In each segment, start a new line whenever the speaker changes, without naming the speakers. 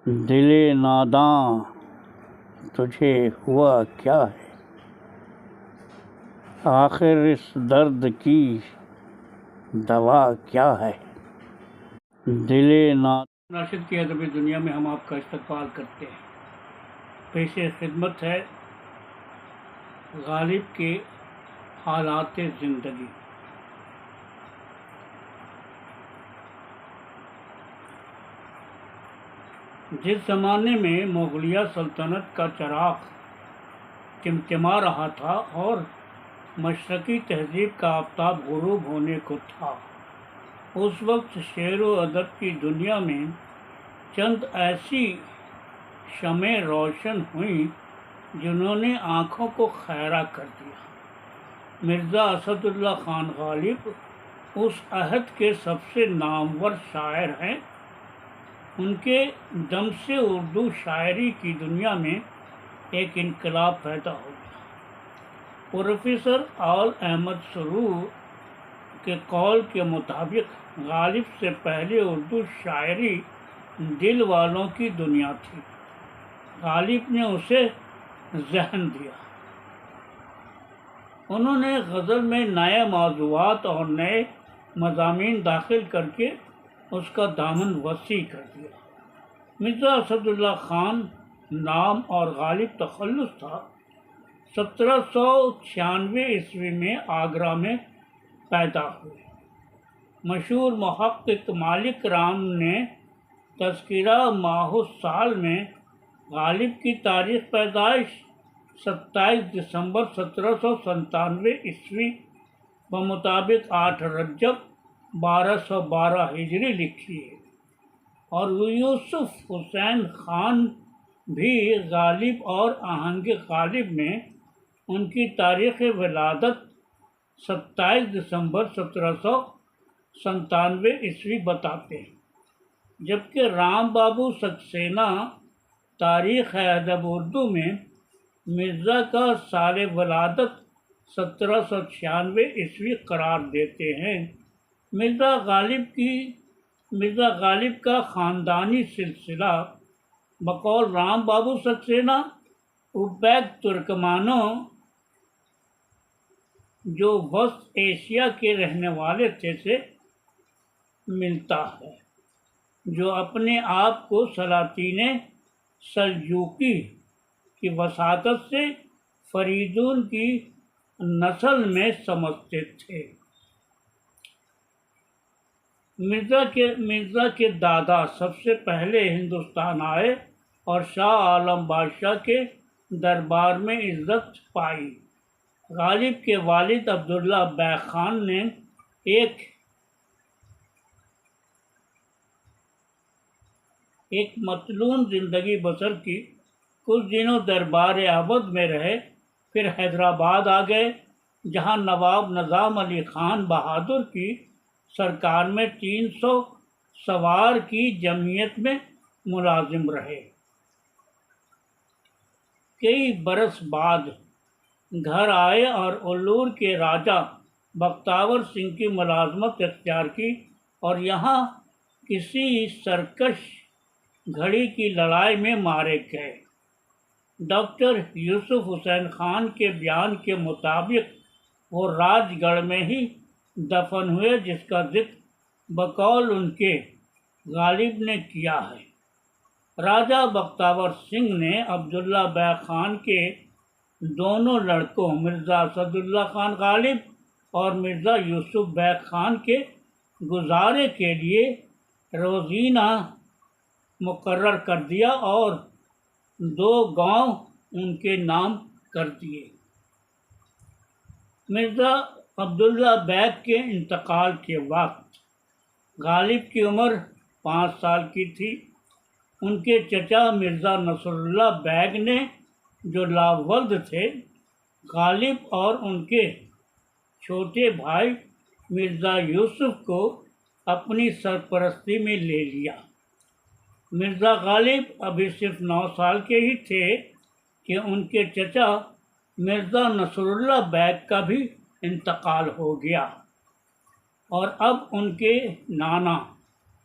दिले नादां तुझे हुआ क्या है, आखिर इस दर्द की दवा क्या है। दिले नाशिद की अदबी दुनिया में हम आपका इस्तकबाल करते हैं। पेशे खिदमत है गालिब के हालात ज़िंदगी। जिस ज़माने में मुग़लिया सल्तनत का चराग टिमटिमा रहा था और मशरक़ी तहज़ीब का आफ़ताब ग़ुरूब होने को था, उस वक्त शेर व अदब की दुनिया में चंद ऐसी शमें रोशन हुईं जिन्होंने आँखों को खैरा कर दिया। मिर्ज़ा असदुल्ला ख़ान गालिब उस अहद के सबसे नामवर शायर हैं। उनके दम से उर्दू शायरी की दुनिया में एक इनकलाब पैदा हो गया। प्रोफेसर आल अहमद सुरूर के कौल के मुताबिक गालिब से पहले उर्दू शायरी दिल वालों की दुनिया थी। गालिब ने उसे ज़हन दिया। उन्होंने गज़ल में नए मौज़ूआत और नए मज़ामीन दाखिल करके उसका दामन वसी कर दिया। मिर्ज़ा असदुल्ला ख़ान नाम और गालिब तख़ल्लुस था। 1796 ईस्वी में आगरा में पैदा हुए। मशहूर मुहक़्क़िक़ मालिक राम ने तज़किरा माहुस्साल में गालिब की तारीख़ पैदाइश 27 दिसंबर 1797 ईस्वी बमुताबिक 8 रजब 1212 हिजरी लिखी है। और यूसुफ हुसैन ख़ान भी गालिब और आहंग गालिब में उनकी तारीख़ विलादत 27 दिसंबर 1797 ईस्वी बताते हैं, जबकि राम बाबू सक्सेना तारीख़ अदब उर्दू में मिर्ज़ा का साल विलादत 1796 ईस्वी करार देते हैं। मिर्ज़ा गालिब का ख़ानदानी सिलसिला बकौल राम बाबू सक्सेना उज़्बेक तुर्कमानों जो वस्त एशिया के रहने वाले थे से मिलता है, जो अपने आप को सलातीन सल्जूकी की वसातत से फरीदून की नस्ल में समझते थे। मिर्ज़ा के दादा सबसे पहले हिंदुस्तान आए और शाह आलम बादशाह के दरबार में इज़्ज़त पाई। गालिब के वालिद अब्दुल्ला बैग खान ने एक मतलून ज़िंदगी बसर की। कुछ दिनों दरबार अवध में रहे, फिर हैदराबाद आ गए, जहां नवाब निज़ाम अली ख़ान बहादुर की सरकार में 300 सवार की जमीयत में मुलाजिम रहे। कई बरस बाद घर आए और उल्लूर के राजा बख्तावर सिंह की मुलाजमत इख्तियार की और यहाँ किसी सरकश घड़ी की लड़ाई में मारे गए। डॉक्टर यूसुफ हुसैन ख़ान के बयान के मुताबिक वो राजगढ़ में ही दफन हुए, जिसका जिक्र बकौल उनके गालिब ने किया है। राजा बख्तावर सिंह ने अब्दुल्ला बैग खान के दोनों लड़कों मिर्ज़ा असदुल्ला ख़ान गालिब और मिर्ज़ा यूसुफ बैग खान के गुजारे के लिए रोज़ीना मुकर्रर कर दिया और 2 गांव उनके नाम कर दिए। मिर्ज़ा अब्दुल्ला बैग के इंतकाल के वक्त गालिब की उम्र 5 साल की थी। उनके चचा मिर्ज़ा नसरुल्लाह बैग ने, जो लावल्द थे, गालिब और उनके छोटे भाई मिर्ज़ा यूसुफ को अपनी सरपरस्ती में ले लिया। मिर्ज़ा गालिब अभी सिर्फ 9 साल के ही थे कि उनके चचा मिर्ज़ा नसरुल्लाह बैग का भी इंतकाल हो गया और अब उनके नाना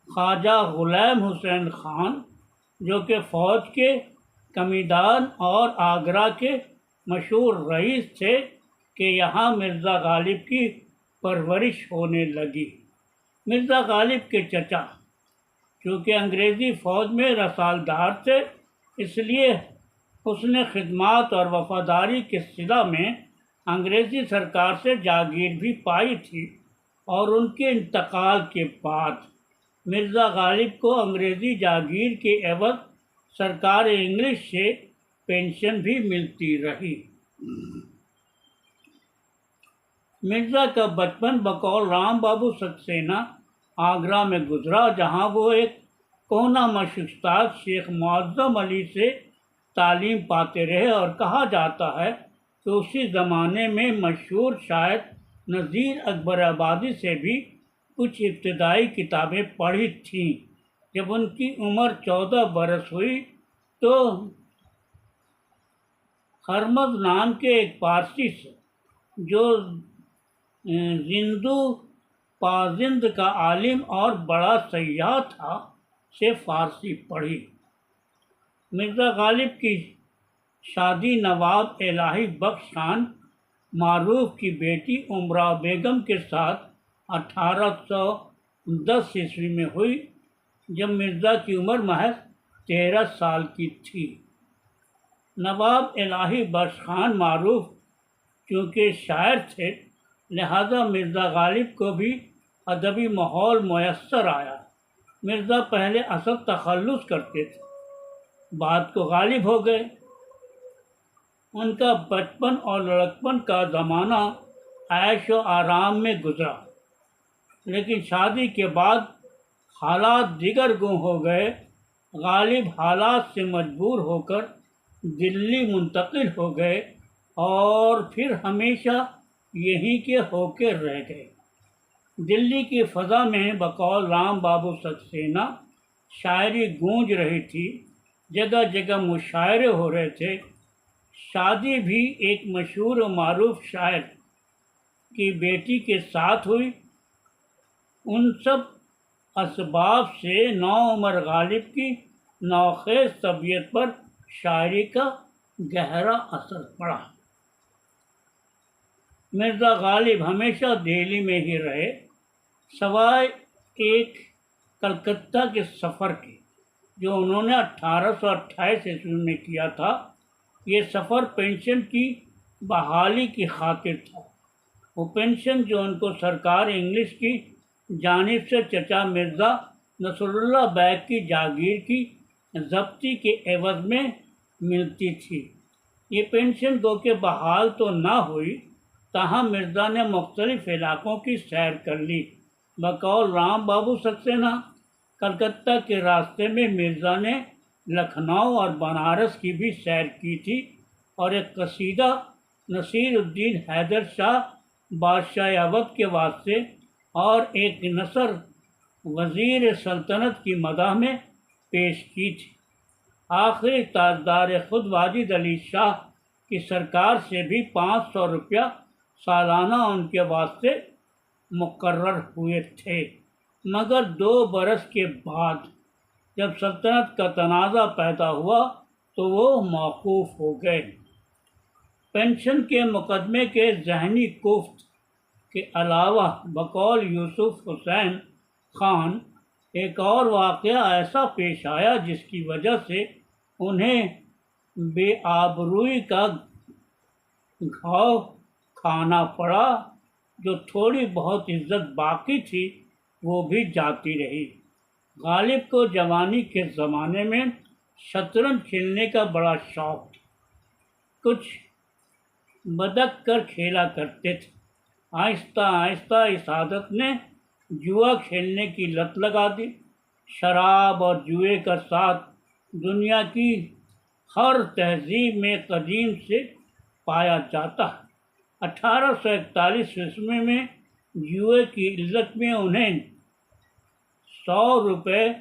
ख्वाजा ग़ुलाम हुसैन ख़ान जो कि फ़ौज के कमीदान और आगरा के मशहूर रईस थे कि यहाँ मिर्ज़ा गालिब की परवरिश होने लगी। मिर्ज़ा गालिब के चचा चूँकि अंग्रेज़ी फ़ौज में रसालदार थे, इसलिए उसने खिदमत और वफादारी के सिला में अंग्रेज़ी सरकार से जागीर भी पाई थी और उनके इंतकाल के बाद मिर्ज़ा गालिब को अंग्रेज़ी जागीर के एवज सरकार इंग्लिश से पेंशन भी मिलती रही। मिर्ज़ा का बचपन बकौल राम बाबू सक्सेना आगरा में गुजरा, जहां वो एक कोना उस्ताद शेख मुअज़्ज़म अली से तालीम पाते रहे और कहा जाता है कि उसी ज़माने में मशहूर शायर नज़ीर अकबर आबादी से भी कुछ इब्तदाई किताबें पढ़ी थीं। जब उनकी उम्र 14 बरस हुई तो हरमज नाम के एक पारसी से, जो जिंदू पाजिंद का आलिम और बड़ा सयाह था, से फ़ारसी पढ़ी। मिर्ज़ा गालिब की शादी नवाब इलाही बख्श खान मारूफ की बेटी उमरा बेगम के साथ 1810 ईस्वी में हुई, जब मिर्ज़ा की उम्र महज 13 साल की थी। नवाब इलाही बख्श खान मारूफ चूँकि शायर थे, लिहाजा मिर्ज़ा गालिब को भी अदबी माहौल मुयस्सर आया। मिर्ज़ा पहले असल तखल्लुस करते थे, बाद को गालिब हो गए। उनका बचपन और लड़कपन का ज़माना ऐश व आराम में गुजरा, लेकिन शादी के बाद हालात दिगर गुम हो गए। गालिब हालात से मजबूर होकर दिल्ली मुंतकिल हो गए और फिर हमेशा यहीं के होकर रह गए। दिल्ली की फ़ज़ा में बकौल राम बाबू सक्सेना शायरी गूंज रही थी, जगह जगह मुशायरे हो रहे थे। शादी भी एक मशहूर और मारूफ शायर की बेटी के साथ हुई। उन सब असबाब से नौउमर गालिब की नौखेज़ तबीयत पर शायरी का गहरा असर पड़ा। मिर्ज़ा गालिब हमेशा दिल्ली में ही रहे, सवाए एक कलकत्ता के सफ़र के, जो उन्होंने 1828 ईस्वी में किया था। ये सफ़र पेंशन की बहाली की खातिर था। वो पेंशन जो उनको सरकार इंग्लिश की जानिब से चचा मिर्ज़ा नसरुल्लाह बैग की जागीर की ज़ब्ती के एवज़ में मिलती थी। ये पेंशन गो के बहाल तो ना हुई, ताहम मिर्ज़ा ने मुख्तलिफ़ इलाक़ों की सैर कर ली। बकौल राम बाबू सक्सेना कलकत्ता के रास्ते में मिर्ज़ा ने लखनऊ और बनारस की भी सैर की थी और एक कसीदा नसीरुद्दीन हैदर शाह बादशाह अवध के वास्ते और एक नसर वज़ीर सल्तनत की मदाह में पेश की थी। आखिरी ताजदार खुद वाजिद अली शाह की सरकार से भी 500 रुपया सालाना उनके वास्ते मुकर्रर हुए थे, मगर 2 बरस के बाद जब सल्तनत का तनाज़ा पैदा हुआ तो वो मौकूफ़ हो गए। पेंशन के मुकदमे के ज़हनी कुफ्त के अलावा बकौल यूसुफ हुसैन खान एक और वाक़या ऐसा पेश आया जिसकी वजह से उन्हें बेआबरूई का घाव खाना पड़ा। जो थोड़ी बहुत इज्जत बाकी थी वो भी जाती रही। गालिब को जवानी के ज़माने में शतरंज खेलने का बड़ा शौक़ था। कुछ बदक कर खेला करते थे। आहिस्ता आहिस्ता इस आदत ने जुआ खेलने की लत लगा दी। शराब और जुए का साथ दुनिया की हर तहजीब में कदीम से पाया जाता है। 1841 ईस्वी में जुए की इल्लत में उन्हें 100 रुपये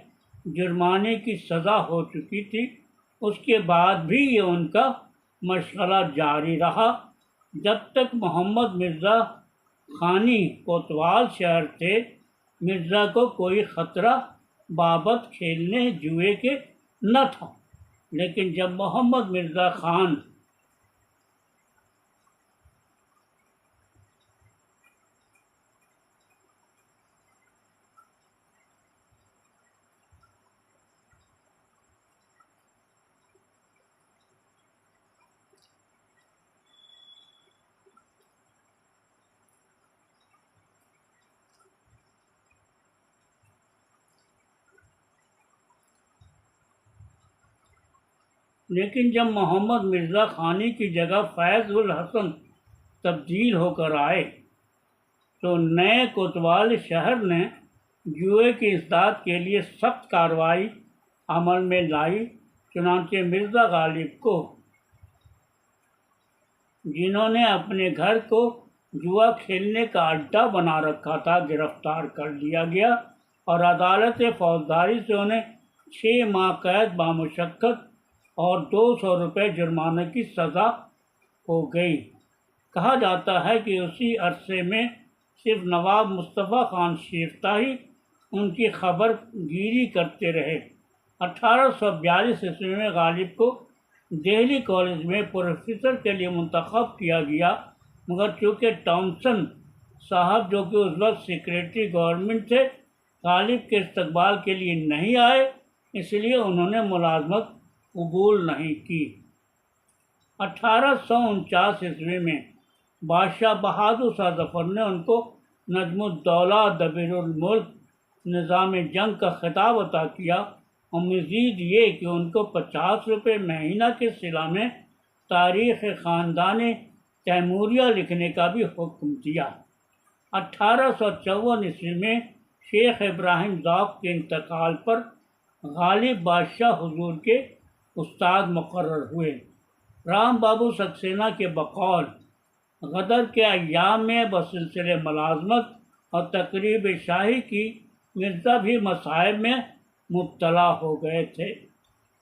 जुर्माने की सज़ा हो चुकी थी। उसके बाद भी ये उनका मशगला जारी रहा जब तक मोहम्मद मिर्ज़ा खानी कोतवाल शहर थे। मिर्ज़ा को कोई ख़तरा बाबत खेलने जुए के न था। लेकिन जब मोहम्मद मिर्ज़ा खान लेकिन जब मोहम्मद मिर्ज़ा खानी की जगह फैज़ उल हसन तब्दील होकर आए तो नए कोतवाल शहर ने जुए की इस्दात के लिए सख्त कार्रवाई अमल में लाई। चुनांचे मिर्ज़ा गालिब को, जिन्होंने अपने घर को जुआ खेलने का अड्डा बना रखा था, गिरफ्तार कर लिया गया और अदालत फौजदारी से उन्हें 6 माह कैद बामुशक्कत और 200 रुपये जुर्माने की सज़ा हो गई। कहा जाता है कि उसी अरसे में सिर्फ नवाब मुस्तफ़ा खान शेफ्ताही उनकी खबरगिरी करते रहे। 1842 ईस्वी में गालिब को दिल्ली कॉलेज में प्रोफेसर के लिए मुंतखब किया गया, मगर चूँकि टॉमसन साहब, जो कि उस वक्त सेक्रेटरी गवर्नमेंट थे, गालिब के इस्तकबाल के लिए नहीं आए, इसलिए उन्होंने मुलाजमत कबूल नहीं की। 1849 ईस्वी में बादशाह बहादुर शाह जफर ने उनको नजमुद्दौला दबीरुल मुल्क निज़ाम जंग का खिताब अता किया और मज़ीद ये कि उनको 50 रुपये महीना के सिला में तारीख़ ख़ानदान तैमूरिया लिखने का भी हुक्म दिया। 1854 ईस्वी में शेख इब्राहिम ज़ौक़ के इंतकाल पर गालिब बादशाह हुजूर के उस्ताद मुकर्रर हुए। राम बाबू सक्सेना के बकौल गदर के अय्याम में बसिलसिले मुलाजमत और तकरीब शाही की मिर्ज़ा भी मसाइब में मुब्तला हो गए थे।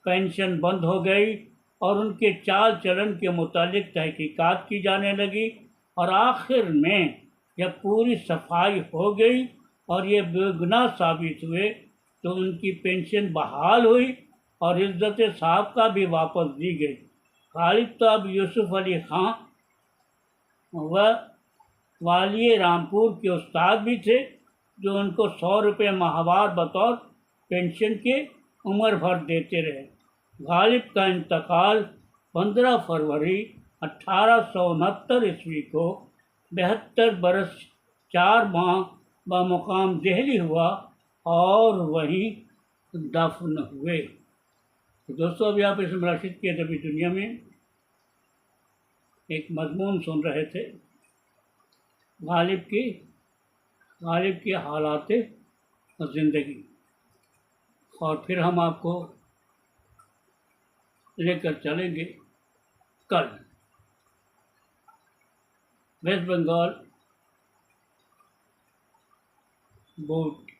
पेंशन बंद हो गई और उनके चाल चलन के मुतालिक तहकीकात की जाने लगी और आखिर में जब पूरी सफाई हो गई और ये बेगुनाह साबित हुए तो उनकी पेंशन बहाल हुई और इज़्ज़त साहब का भी वापस दी गई। गालिब तो अब यूसुफ अली ख़ां व वाली रामपुर के उस्ताद भी थे, जो उनको 100 रुपये माहवार बतौर पेंशन के उम्र भर देते रहे। गालिब का इंतकाल 15 फरवरी 1869 ईस्वी को 72 बरस 4 माह बमुकाम दिल्ली हुआ और वहीं दफन हुए। तो दोस्तों, अभी आप इसमें राशिद के अदबी दुनिया में एक मजमून सुन रहे थे गालिब की हालात ज़िंदगी, और फिर हम आपको लेकर चलेंगे कल वेस्ट बंगाल बोर्ड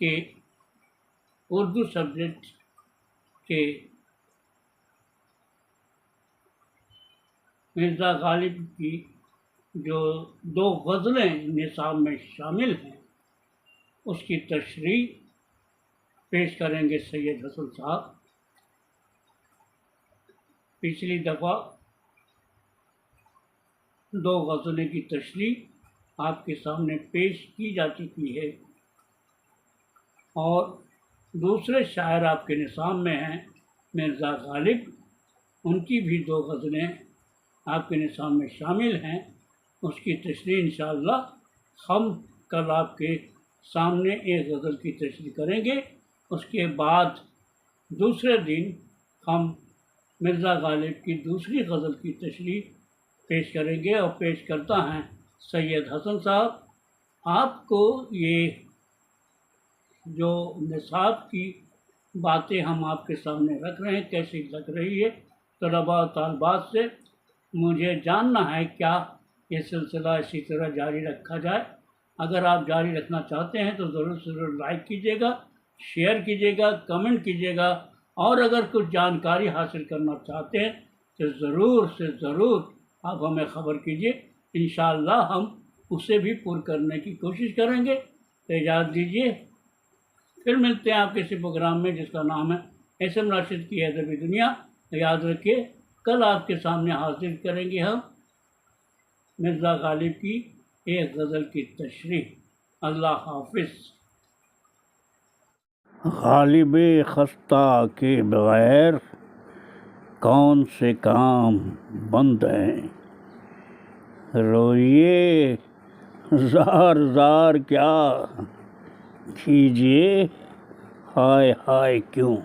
के उर्दू सब्जेक्ट के मिर्ज़ा गालिब की जो 2 गज़लें निसाब में शामिल हैं, उसकी तशरीह पेश करेंगे सैयद हसन साहब। पिछली दफ़ा 2 गज़लें की तशरीह आपके सामने पेश की जा चुकी है और दूसरे शायर आपके निसाब में हैं मिर्ज़ा गालिब, उनकी भी 2 गज़लें आपके निसाब में शामिल हैं। उसकी तशरीह इंशाअल्लाह हम कल आपके सामने एक गज़ल की तशरीह करेंगे। उसके बाद दूसरे दिन हम मिर्ज़ा गालिब की दूसरी गज़ल की तशरीह पेश करेंगे और पेश करता हैं सैयद हसन साहब। आपको ये जो निसाब की बातें हम आपके सामने रख रहे हैं कैसी लग रही है, तलबा और तालबात से मुझे जानना है। क्या ये सिलसिला इसी तरह जारी रखा जाए? अगर आप जारी रखना चाहते हैं तो ज़रूर से ज़रूर लाइक कीजिएगा, शेयर कीजिएगा, कमेंट कीजिएगा, और अगर कुछ जानकारी हासिल करना चाहते हैं तो ज़रूर से ज़रूर आप हमें ख़बर कीजिए। इंशाअल्लाह हम उसे भी पूर्ण करने की कोशिश करेंगे। तो इजाज़त दीजिए। फिर मिलते हैं आप किसी प्रोग्राम में जिसका नाम है एस.एम. राशिद की अदबी दुनिया। याद रखिए, कल आपके सामने हाजिर करेंगे हम मिर्ज़ा गालिब की एक गज़ल की तशरीह। अल्लाह हाफिज़।
गालिब खस्ता के बगैर कौन से काम बंद हैं, रोइए ज़ार ज़ार क्या कीजिए, हाय हाय क्यों।